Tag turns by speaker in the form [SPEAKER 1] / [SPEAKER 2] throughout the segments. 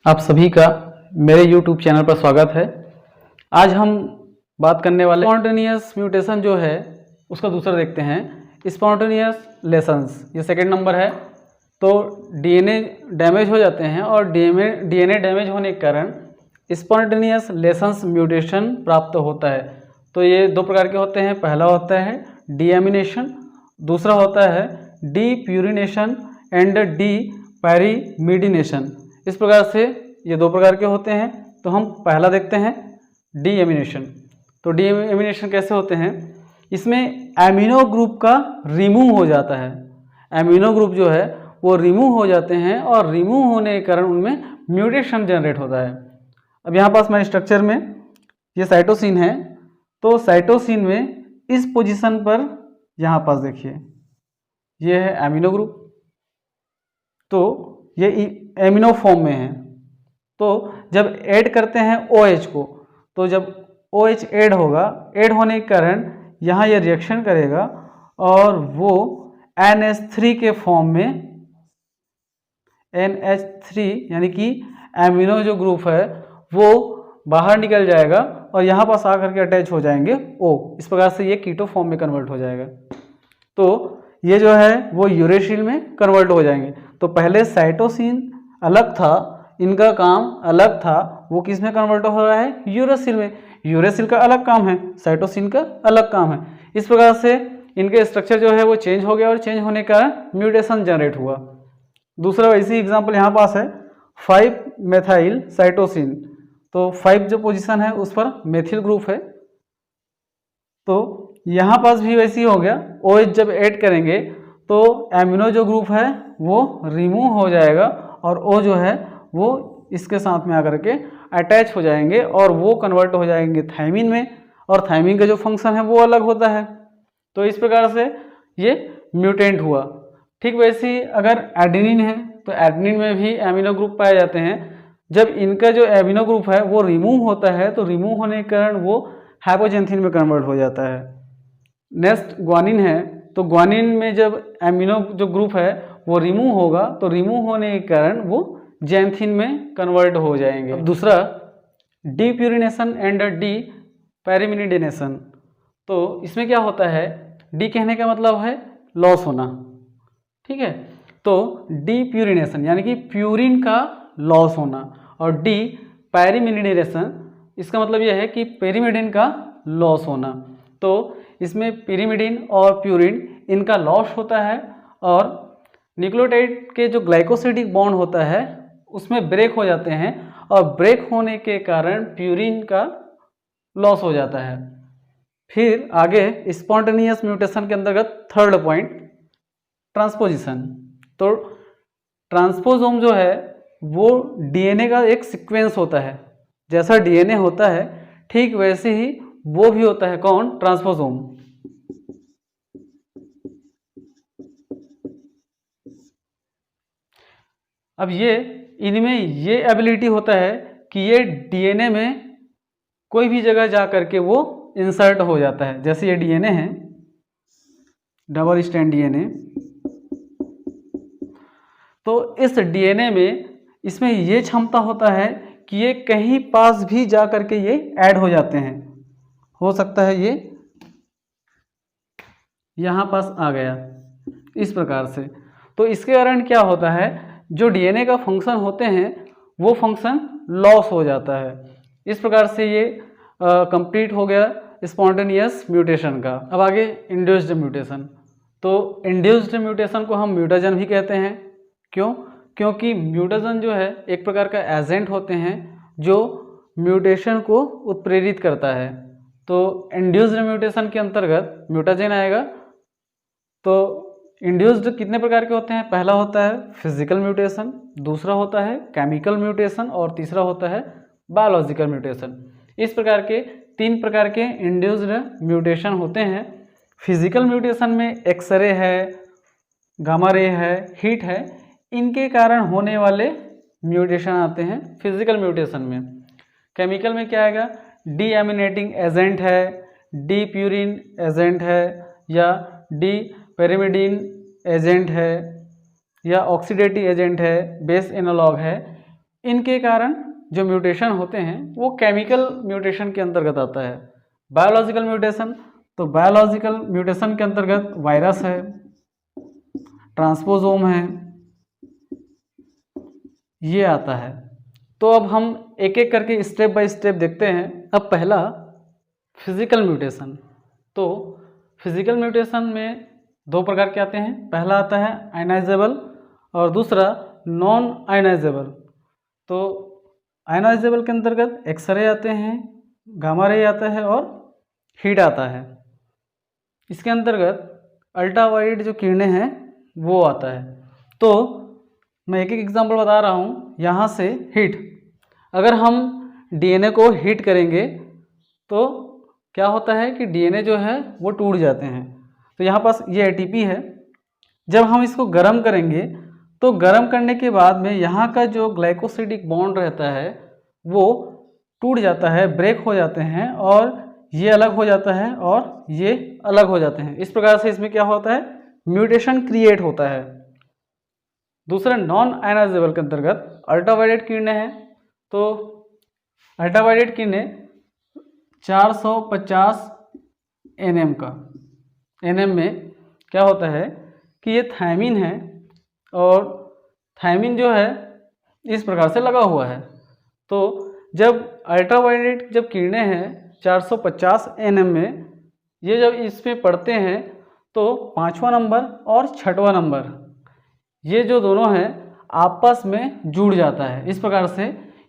[SPEAKER 1] आप सभी का मेरे YouTube चैनल पर स्वागत है। आज हम बात करने वाले स्पॉन्टेनियस म्यूटेशन जो है उसका दूसरा देखते हैं, स्पॉन्टेनियस लेसन्स। ये सेकंड नंबर है। तो डीएनए डैमेज हो जाते हैं और डीएनए डैमेज होने के कारण स्पॉन्टेनियस लेसन्स म्यूटेशन प्राप्त होता है। तो ये दो प्रकार के होते हैं। पहला होता है डीएमिनेशन, दूसरा होता है डीप्यूरिनेशन एंड डीपैरिमिडिनेशन। इस प्रकार से ये दो प्रकार के होते हैं। तो हम पहला देखते हैं डीएमिनेशन। तो डीएमिनेशन कैसे होते हैं? इसमें एमिनो ग्रुप का रिमूव हो जाता है। एमिनो ग्रुप जो है वो रिमूव हो जाते हैं और रिमूव होने के कारण उनमें म्यूटेशन जनरेट होता है। अब यहाँ पास मेरे स्ट्रक्चर में ये साइटोसिन है। तो साइटोसिन में इस पोजीशन पर यहाँ पास देखिए ये है एमिनो ग्रुप। तो ये एमिनो फॉर्म में है। तो जब ऐड करते हैं OH को, तो जब OH ऐड होगा, ऐड होने के कारण यहाँ ये रिएक्शन करेगा और वो NH3 के फॉर्म में NH3 यानी कि एमिनो जो ग्रुप है वो बाहर निकल जाएगा और यहाँ पास आकर के अटैच हो जाएंगे O। इस प्रकार से ये कीटो फॉर्म में कन्वर्ट हो जाएगा। तो ये जो है वो यूरेसिल में कन्वर्ट हो जाएंगे। तो पहले साइटोसिन अलग था, इनका काम अलग था, वो किस में कन्वर्ट हो रहा है? यूरेसिल में। यूरेसिल का अलग काम है, साइटोसिन का अलग काम है। इस प्रकार से इनके स्ट्रक्चर जो है वो चेंज हो गया और चेंज होने का म्यूटेशन जनरेट हुआ। दूसरा वैसी एग्जांपल यहाँ पास है 5 मेथाइल साइटोसिन। तो 5 जो पोजीशन है उस पर मेथिल ग्रुप है। तो यहाँ पास भी वैसी हो गया। OH जब ऐड करेंगे तो एमिनो जो ग्रुप है वो रिमूव हो जाएगा और O जो है वो इसके साथ में आकर के अटैच हो जाएंगे और वो कन्वर्ट हो जाएंगे थायमिन में, और थायमिन का जो फंक्शन है वो अलग होता है। तो इस प्रकार से ये म्यूटेंट हुआ। ठीक वैसे ही अगर एडेनिन है तो एडेनिन में भी एमिनो ग्रुप पाए जाते हैं। जब इनका जो एमिनो ग्रुप है वो रिमूव होता है तो रिमूव होने के कारण वो हाइपोजेंथिन में कन्वर्ट हो जाता है। नेक्स्ट ग्वानिन है। तो ग्वानिन में जब एमिनो जो ग्रुप है वो रिमूव होगा तो रिमूव होने के कारण वो जैंथिन में कन्वर्ट हो जाएंगे। अब दूसरा डीप्यूरिनेशन एंड डीपैरिमिडिनेशन। तो इसमें क्या होता है? डी कहने का मतलब है लॉस होना, ठीक है। तो डीप्यूरिनेशन यानी कि प्यूरिन का लॉस होना, और डीपैरिमिडिनेशन इसका मतलब यह है कि पेरिमिडिन का लॉस होना। तो इसमें पेरिमिडिन और प्यूरिन इनका लॉस होता है और न्यूक्लियोटाइड के जो ग्लाइकोसिडिक बॉन्ड होता है उसमें ब्रेक हो जाते हैं और ब्रेक होने के कारण प्यूरिन का लॉस हो जाता है। फिर आगे स्पॉन्टेनियस म्यूटेशन के अंतर्गत थर्ड पॉइंट ट्रांसपोजिशन। तो ट्रांसपोसोम जो है वो डीएनए का एक सीक्वेंस होता है। जैसा डीएनए होता है ठीक वैसे ही वो भी होता है। कौन? ट्रांसपोसोम। अब ये इनमें ये एबिलिटी होता है कि ये डीएनए में कोई भी जगह जा करके वो इंसर्ट हो जाता है। जैसे ये डीएनए है, डबल स्ट्रैंड डीएनए। तो इस डीएनए में इसमें ये क्षमता होता है कि ये कहीं पास भी जा करके ये ऐड हो जाते हैं। हो सकता है ये यहाँ पास आ गया इस प्रकार से। तो इसके कारण क्या होता है? जो डीएनए का फंक्शन होते हैं वो फंक्शन लॉस हो जाता है। इस प्रकार से ये कंप्लीट हो गया स्पॉन्टेनियस म्यूटेशन का। अब आगे इंड्यूस्ड म्यूटेशन। तो इंड्यूस्ड म्यूटेशन को हम म्यूटाजन भी कहते हैं। क्यों? क्योंकि म्यूटाजन जो है एक प्रकार का एजेंट होते हैं जो म्यूटेशन को उत्प्रेरित करता है। तो इंड्यूस्ड म्यूटेशन के अंतर्गत म्यूटाजन आएगा। तो इंड्यूस्ड कितने प्रकार के होते हैं? पहला होता है फिजिकल म्यूटेशन, दूसरा होता है केमिकल म्यूटेशन और तीसरा होता है बायोलॉजिकल म्यूटेशन। इस प्रकार के 3 प्रकार के इंड्यूस्ड म्यूटेशन होते हैं। फिजिकल म्यूटेशन में एक्सरे है, गामा रे है, हीट है, इनके कारण होने वाले म्यूटेशन आते हैं फिजिकल म्यूटेशन में। केमिकल में क्या आएगा? डीएमिनेटिंग एजेंट है, डीप्यूरिन एजेंट है, या डीपेरिमिडिन एजेंट है, या ऑक्सीडेटिव एजेंट है, बेस एनालॉग है। इनके कारण जो म्यूटेशन होते हैं वो केमिकल म्यूटेशन के अंतर्गत आता है। बायोलॉजिकल म्यूटेशन, तो बायोलॉजिकल म्यूटेशन के अंतर्गत वायरस है, ट्रांसपोसोम है, ये आता है। तो अब हम एक एक करके स्टेप बाय स्टेप देखते हैं। अब पहला फिजिकल म्यूटेशन। तो फिजिकल म्यूटेशन में दो प्रकार के आते हैं। पहला आता है आयनाइजेबल और दूसरा नॉन आयनाइजेबल। तो आयनाइजेबल के अंतर्गत एक्सरे आते हैं, गामा रे आता है और हीट आता है। इसके अंतर्गत अल्ट्रावायलेट जो किरणें हैं वो आता है। तो मैं एक एक एग्जांपल बता रहा हूँ। यहाँ से हीट, अगर हम डीएनए को हीट करेंगे तो क्या होता है कि डीएनए जो है वो टूट जाते हैं। तो यहाँ पास ये एटीपी है। जब हम इसको गर्म करेंगे तो गर्म करने के बाद में यहाँ का जो ग्लाइकोसिडिक बॉन्ड रहता है वो टूट जाता है, ब्रेक हो जाते हैं और ये अलग हो जाता है और ये अलग हो जाते हैं। इस प्रकार से इसमें क्या होता है, म्यूटेशन क्रिएट होता है। दूसरा नॉन आयनाइजेबल के अंतर्गत अल्ट्रावायलेट किरणें हैं। तो अल्ट्रावायलेट किरणें 450 nm का, nm में क्या होता है कि ये थायमिन है और थायमिन जो है इस प्रकार से लगा हुआ है। तो जब अल्ट्रावायलेट जब किरणें हैं 450 nm में, ये जब इसमें पड़ते हैं तो 5वां नंबर और 6वां नंबर ये जो दोनों हैं आपस में जुड़ जाता है। इस प्रकार से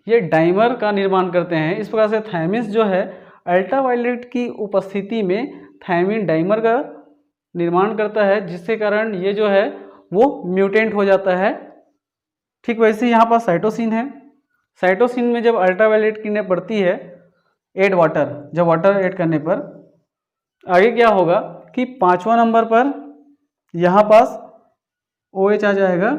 [SPEAKER 1] ये डाइमर का निर्माण करते हैं। इस प्रकार से थायमिन्स जो है अल्ट्रावायलेट की उपस्थिति में थायमिन डाइमर का निर्माण करता है, जिसके कारण ये जो है वो म्यूटेंट हो जाता है। ठीक वैसे ही यहाँ पर साइटोसिन है। साइटोसिन में जब अल्ट्रावायलेट किरणें पड़ती है ऐड वाटर, जब वाटर ऐड करने पर आगे क्या होगा कि 5वां नंबर पर यहाँ पास OH आ जाएगा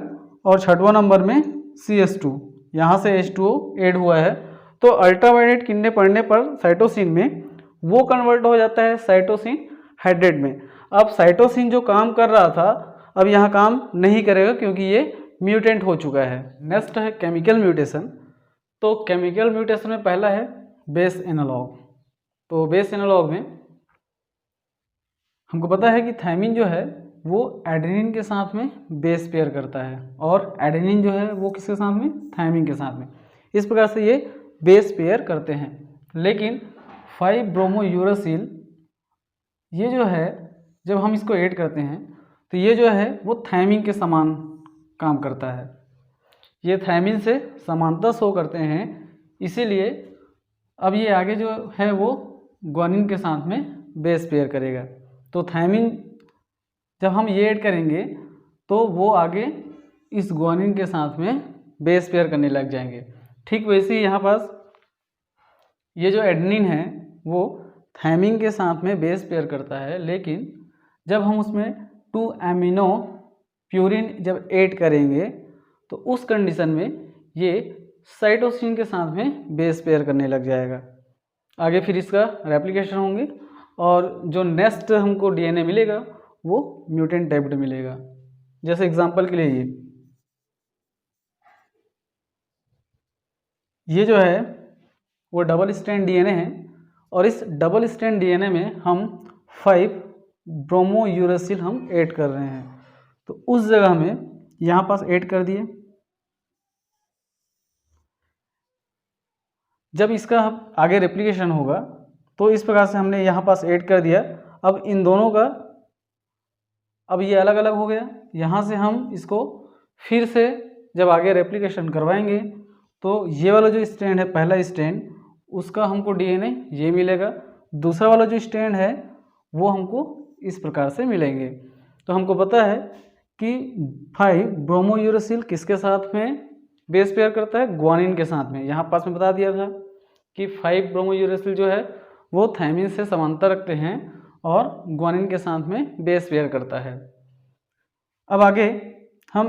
[SPEAKER 1] और 6वां नंबर में CH2, यहाँ से H2O ऐड हुआ है। तो अल्ट्रावायलेट किरणें पड़ने पर साइटोसिन में वो कन्वर्ट हो जाता है साइटोसिन हाइड्रेट में। अब साइटोसिन जो काम कर रहा था अब यहाँ काम नहीं करेगा क्योंकि ये म्यूटेंट हो चुका है। नेक्स्ट है केमिकल म्यूटेशन। तो केमिकल म्यूटेशन में पहला है बेस एनालॉग। तो बेस एनालॉग में हमको पता है कि थायमिन जो है वो एडेनिन के साथ में बेस पेयर करता है और एडेनिन जो है वो किसके साथ में, थायमिन के साथ में। इस प्रकार से ये बेस पेयर करते हैं। लेकिन 5-ब्रोमोयूरासिल ये जो है जब हम इसको ऐड करते हैं तो ये जो है वो थायमिन के समान काम करता है। ये थायमिन से समांतर शो करते हैं, इसीलिए अब ये आगे जो है वो ग्वानिन के साथ में बेस पेयर करेगा। तो थायमिन जब हम ये ऐड करेंगे तो वो आगे इस ग्वानिन के साथ में बेस पेयर करने लग जाएंगे। ठीक वैसे ही यहाँ पास ये जो एडेनिन है वो थायमिन के साथ में बेस पेयर करता है, लेकिन जब हम उसमें 2-एमिनो प्यूरिन जब ऐड करेंगे तो उस कंडीशन में ये साइटोसिन के साथ में बेस पेयर करने लग जाएगा। आगे फिर इसका रेप्लिकेशन होंगे और जो नेक्स्ट हमको डीएनए मिलेगा वो म्यूटेंट टाइप्ड मिलेगा। जैसे एग्जांपल के लिए ये जो है वो डबल स्ट्रैंड डीएनए है और इस डबल स्ट्रैंड डीएनए में हम 5-ब्रोमोयूरासिल हम ऐड कर रहे हैं। तो उस जगह में यहाँ पास ऐड कर दिए। जब इसका आगे रेप्लिकेशन होगा तो इस प्रकार से हमने यहाँ पास ऐड कर दिया। अब इन दोनों का अब ये अलग अलग हो गया। यहाँ से हम इसको फिर से जब आगे रेप्लिकेशन करवाएंगे तो ये वाला जो स्ट्रैंड है, पहला स्ट्रैंड, उसका हमको डीएनए ये मिलेगा। दूसरा वाला जो स्ट्रैंड है वो हमको इस प्रकार से मिलेंगे। तो हमको पता है कि 5-ब्रोमोयूरासिल किसके साथ में बेस पेयर करता है, ग्वानिन के साथ में। यहाँ पास में बता दिया था कि 5-ब्रोमोयूरासिल जो है वो थायमिन से समांतर रखते हैं और ग्वानिन के साथ में बेस पेयर करता है। अब आगे हम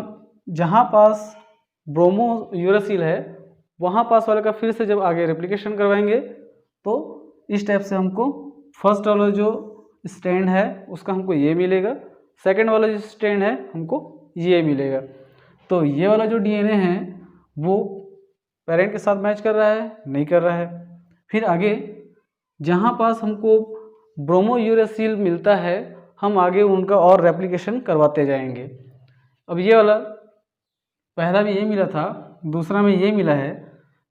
[SPEAKER 1] जहाँ पास ब्रोमोयूरासिल है वहाँ पास वाले का फिर से जब आगे रेप्लिकेशन करवाएंगे तो इस टाइप से हमको फर्स्ट वाला जो स्ट्रैंड है उसका हमको ये मिलेगा, सेकंड वाला जो स्ट्रैंड है हमको ये मिलेगा। तो ये वाला जो डीएनए है वो पेरेंट के साथ मैच कर रहा है? नहीं कर रहा है। फिर आगे जहाँ पास हमको ब्रोमो यूरेसिल मिलता है, हम आगे उनका और रेप्लिकेशन करवाते जाएंगे। अब ये वाला पहला में ये मिला था, दूसरा में ये मिला है,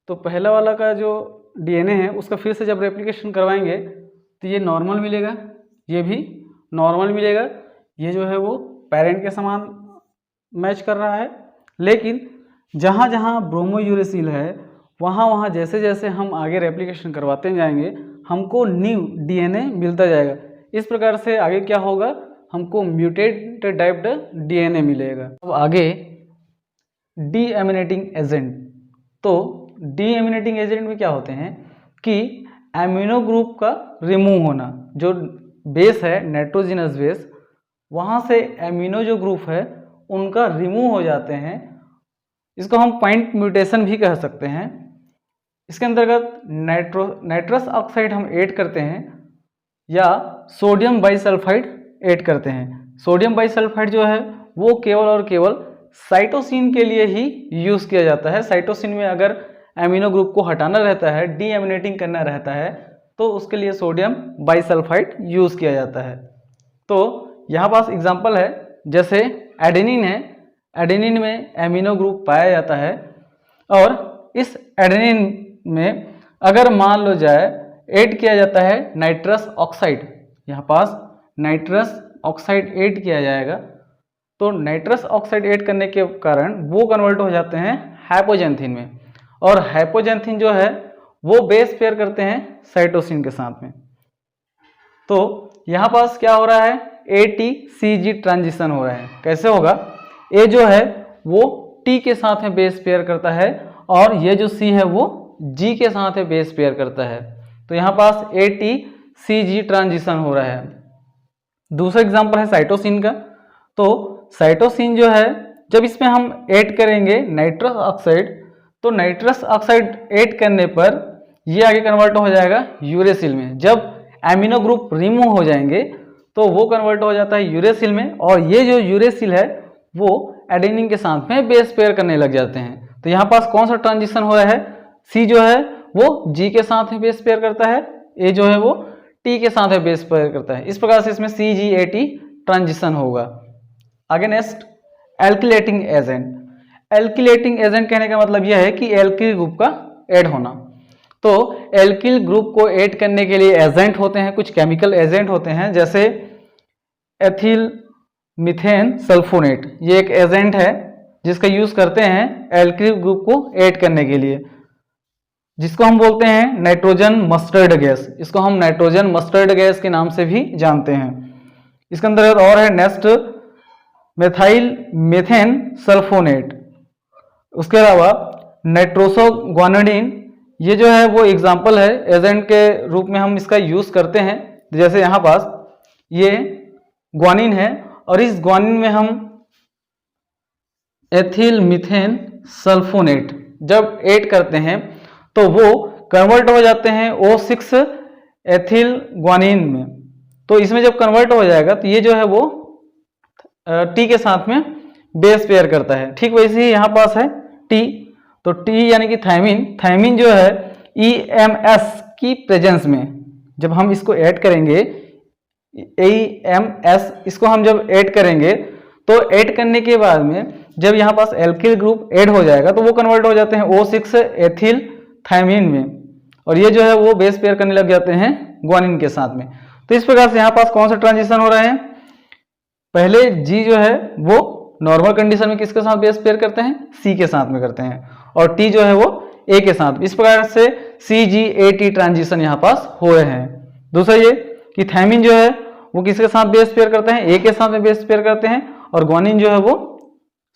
[SPEAKER 1] तो पहला वाला का जो डीएनए है उसका फिर से जब रेप्लिकेशन करवाएंगे तो ये नॉर्मल मिलेगा, ये भी नॉर्मल मिलेगा, ये जो है वो पेरेंट के समान मैच कर रहा है। लेकिन जहाँ जहाँ ब्रोमो यूरेसिल है वहाँ वहाँ जैसे जैसे हम आगे रेप्लिकेशन करवाते जाएंगे हमको न्यू डीएनए मिलता जाएगा। इस प्रकार से आगे क्या होगा, हमको म्यूटेटेड टाइप्ड डीएनए मिलेगा। अब आगे डीएमिनेटिंग एजेंट। तो डीएमिनेटिंग एजेंट में क्या होते हैं कि एमिनो ग्रुप का रिमूव होना, जो बेस है नाइट्रोजिनस बेस, वहाँ से एमिनो जो ग्रुप है उनका रिमूव हो जाते हैं। इसको हम पॉइंट म्यूटेशन भी कह सकते हैं। इसके अंतर्गत नाइट्रस ऑक्साइड हम ऐड करते हैं या सोडियम बाइसल्फाइड ऐड करते हैं। सोडियम बाइसल्फाइड जो है वो केवल और केवल साइटोसिन के लिए ही यूज़ किया जाता है। साइटोसिन में अगर एमिनो ग्रुप को हटाना रहता है, डीएमिनेटिंग करना रहता है, तो उसके लिए सोडियम बाइसल्फाइड यूज़ किया जाता है। तो यहाँ पास एग्जांपल है, जैसे एडेनिन है, एडेनिन में एमिनो ग्रुप पाया जाता है और इस एडेनिन में अगर मान लो जाए ऐड किया जाता है नाइट्रस ऑक्साइड, यहाँ पास नाइट्रस ऑक्साइड ऐड किया जाएगा, तो नाइट्रस ऑक्साइड ऐड करने के कारण वो कन्वर्ट हो जाते हैं हाइपोजेंथिन में, और हाइपोजेंथिन जो है वो बेस पेयर करते हैं साइटोसिन के साथ में। तो यहाँ पास क्या हो रहा है, ATCG ट्रांजिशन हो रहा है। कैसे होगा, A जो है वो T के साथ में बेस पेयर करता है और ये जो C है वो G के साथ में बेस पेयर करता है। तो यहाँ पास ATCG ट्रांजिशन हो रहा है। दूसरा एग्जांपल है साइटोसिन का। तो साइटोसिन जो है जब इसमें हम ऐड करेंगे नाइट्रस ऑक्साइड, तो नाइट्रस ऑक्साइड ऐड करने पर ये आगे कन्वर्ट हो जाएगा यूरेसिल में। जब एमिनो ग्रुप रिमूव हो जाएंगे तो वो कन्वर्ट हो जाता है यूरेसिल में, और ये जो यूरेसिल है वो एडेनिन के साथ में बेस पेयर करने लग जाते हैं। तो यहाँ पास कौन सा ट्रांजिशन हो रहा है, सी जो है वो जी के साथ में बेस पेयर करता है, ए जो है वो टी के साथ में बेस पेयर करता है। इस प्रकार से इसमें CGAT ट्रांजिशन होगा। आगे नेक्स्ट एल्किलेटिंग एजेंट। एल्किलेटिंग एजेंट कहने का मतलब यह है कि एल्किल ग्रुप का ऐड होना। तो एल्किल ग्रुप को ऐड करने के लिए एजेंट होते हैं, कुछ केमिकल एजेंट होते हैं, जैसे एथिल मीथेन सल्फोनेट, ये एक एजेंट है जिसका यूज करते हैं एल्किल ग्रुप को ऐड करने के लिए, जिसको हम बोलते हैं नाइट्रोजन मस्टर्ड गैस। इसको हम नाइट्रोजन मस्टर्ड गैस के नाम से भी जानते हैं। इसके अंदर और है नेक्स्ट मेथाइल मीथेन सल्फोनेट। उसके अलावा नाइट्रोसोग्वानिडीन, ये जो है वो एग्जाम्पल है, एजेंट के रूप में हम इसका यूज करते हैं। जैसे यहाँ पास ये ग्वानिन है और इस ग्वानिन में हम एथिल मीथेन सल्फोनेट जब ऐड करते हैं तो वो कन्वर्ट हो जाते हैं O6 एथिल ग्वानिन में। तो इसमें जब कन्वर्ट हो जाएगा तो ये जो है वो टी के साथ में बेस पेयर करता है। ठीक वैसे ही यहाँ पास है टी, तो टी यानी कि थायमिन, थायमिन जो है EMS की प्रेजेंस में जब हम इसको ऐड करेंगे, EMS इसको हम जब ऐड करेंगे तो ऐड करने के बाद में जब यहाँ पास एल्किल ग्रुप ऐड हो जाएगा तो वो कन्वर्ट हो जाते हैं O6 एथिल थायमिन में, और ये जो है वो बेस पेयर करने लग जाते हैं ग्वानिन के साथ में। तो इस प्रकार से यहाँ पास कौन सा ट्रांजिशन हो रहा है, पहले G जो है वो नॉर्मल कंडीशन में किसके साथ बेस पेयर करते हैं, C के साथ में करते हैं, और T जो है वो A के साथ। इस प्रकार से CGAT ट्रांजिशन यहाँ पास हो रहे हैं। दूसरा ये कि थायमिन जो है वो किसके साथ बेस पेयर करते हैं, A के साथ में बेस पेयर करते हैं, और ग्वानिन जो है वो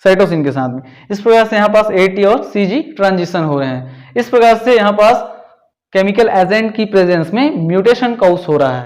[SPEAKER 1] साइटोसिन के साथ में। इस प्रकार से यहाँ पास AT और CG ट्रांजिशन हो रहे हैं। इस प्रकार से यहाँ पास केमिकल एजेंट की प्रेजेंस में म्यूटेशन कॉज हो रहा है।